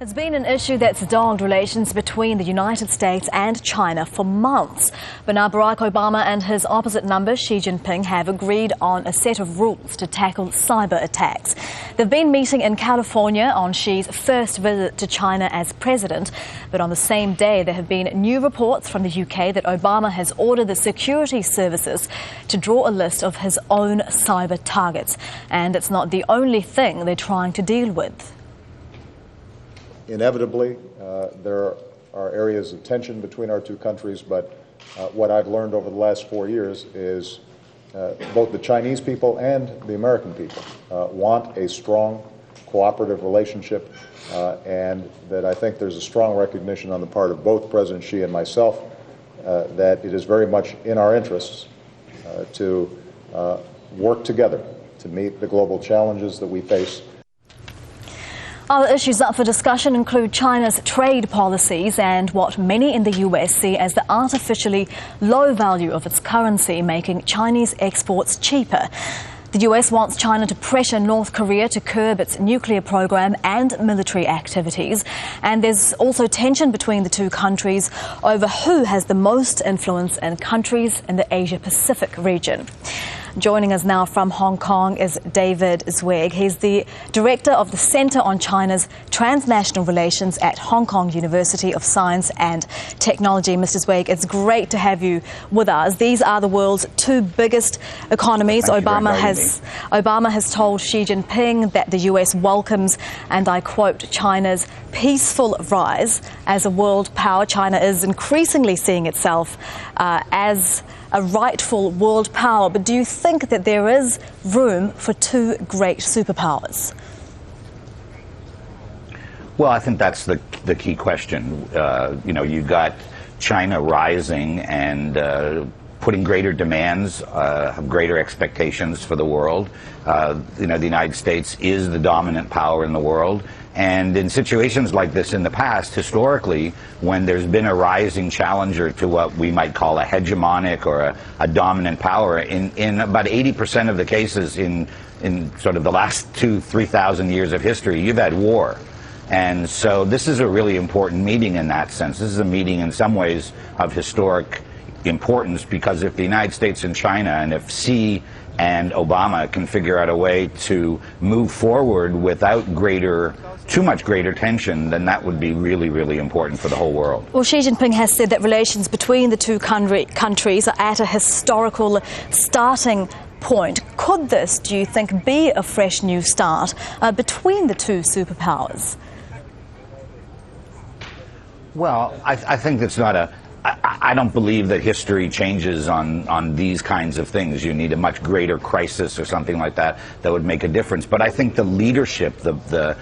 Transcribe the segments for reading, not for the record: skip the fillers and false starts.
It's been an issue that's dogged relations between the United States and China for months. But now Barack Obama and his opposite number, Xi Jinping, have agreed on a set of rules to tackle cyber attacks. They've been meeting in California on Xi's first visit to China as president. But on the same day, there have been new reports from the UK that Obama has ordered the security services to draw a list of his own cyber targets. And it's not the only thing they're trying to deal with. Inevitably, there are areas of tension between our two countries, but what I've learned over the last 4 years is both the Chinese people and the American people want a strong, cooperative relationship, and that I think there's a strong recognition on the part of both President Xi and myself that it is very much in our interests to work together to meet the global challenges that we face. Other issues up for discussion include China's trade policies and what many in the US see as the artificially low value of its currency, making Chinese exports cheaper. The US wants China to pressure North Korea to curb its nuclear program and military activities. And there's also tension between the two countries over who has the most influence in countries in the Asia-Pacific region. Joining us now from Hong Kong is David Zweig. He's the director of the Centre on China's Transnational Relations at Hong Kong University of Science and Technology. Mr. Zweig, it's great to have you with us. These are the world's two biggest economies. Obama has told Xi Jinping that the US welcomes, and I quote, China's peaceful rise as a world power. China is increasingly seeing itself as a rightful world power. But do you think that there is room for two great superpowers? Well, I think that's the key question. You've got China rising and putting greater demands, greater expectations for the world. The United States is the dominant power in the world. And in situations like this in the past, historically, when there's been a rising challenger to what we might call a hegemonic or a dominant power, in about 80% of the cases in sort of the last 3,000 years of history, you've had war. And so this is a really important meeting in that sense. This is a meeting in some ways of historic importance, because if the United States and China, and if Xi and Obama can figure out a way to move forward without too much greater tension, then that would be really, really important for the whole world. Well, Xi Jinping has said that relations between the two countries are at a historical starting point. Could this, do you think, be a fresh new start between the two superpowers? Well, I think that's not I don't believe that history changes on these kinds of things. You need a much greater crisis or something like that would make a difference. But I think the leadership, the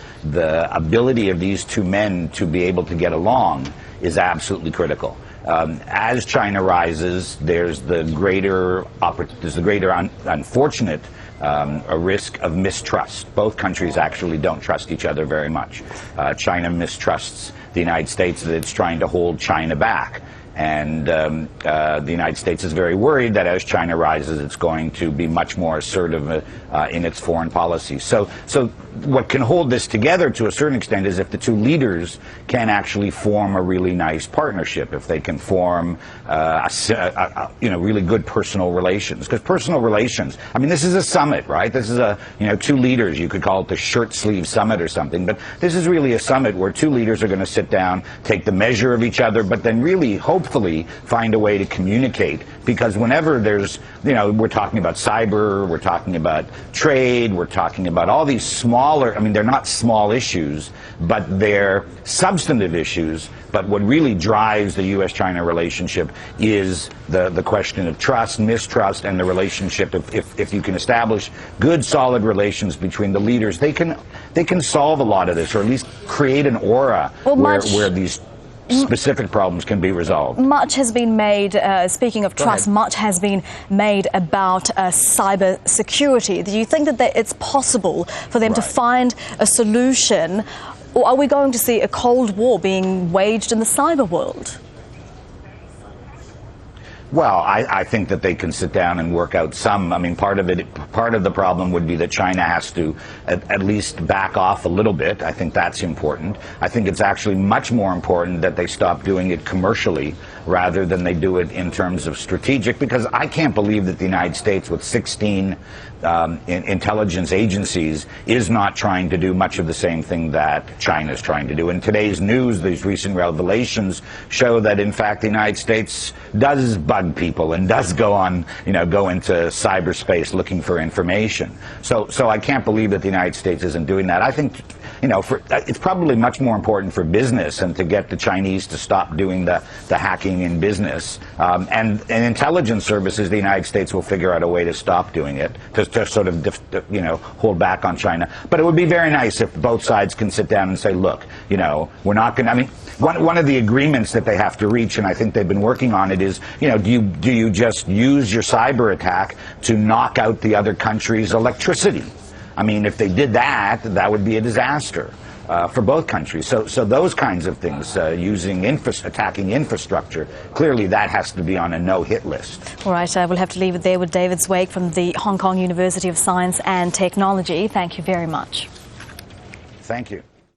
ability of these two men to be able to get along is absolutely critical. As China rises, there's the greater unfortunate a risk of mistrust. Both countries actually don't trust each other very much. China mistrusts the United States, that it's trying to hold China back. And the United States is very worried that as China rises, it's going to be much more assertive in its foreign policy. So what can hold this together to a certain extent is if the two leaders can actually form a really nice partnership, if they can form really good personal relations. Because personal relations, I mean, this is a summit, right? This is two leaders. You could call it the shirt sleeve summit or something, but this is really a summit where two leaders are going to sit down, take the measure of each other, but then really hopefully find a way to communicate. Because whenever there's, we're talking about cyber, we're talking about trade, we're talking about all these smaller, they're not small issues, but they're substantive issues. But what really drives the U.S.-China relationship is the question of trust, mistrust, and the relationship. If you can establish good, solid relations between the leaders, they can solve a lot of this, or at least create an aura where these specific problems can be resolved. Much has been made, speaking of trust, much has been made about cyber security. Do you think that it's possible for them to find a solution, or are we going to see a Cold War being waged in the cyber world? Well, I think that they can sit down and work out some. I mean, part of the problem would be that China has to at least back off a little bit. I think that's important. I think it's actually much more important that they stop doing it commercially rather than they do it in terms of strategic, because I can't believe that the United States, with 16 intelligence agencies, is not trying to do much of the same thing that China is trying to do. In today's news, these recent revelations show that, in fact, the United States does bug people and does go into cyberspace looking for information. So I can't believe that the United States isn't doing that. I think, it's probably much more important for business and to get the Chinese to stop doing the hacking in business. And intelligence services, the United States will figure out a way to stop doing it, to sort of, hold back on China. But it would be very nice if both sides can sit down and say, look, we're not going to, I mean, one of the agreements that they have to reach, and I think they've been working on it, is, do you just use your cyber attack to knock out the other country's electricity? I mean, if they did that, that would be a disaster for both countries. So those kinds of things, attacking infrastructure, clearly that has to be on a no-hit list. All right, we'll have to leave it there with David Zweig from the Hong Kong University of Science and Technology. Thank you very much. Thank you.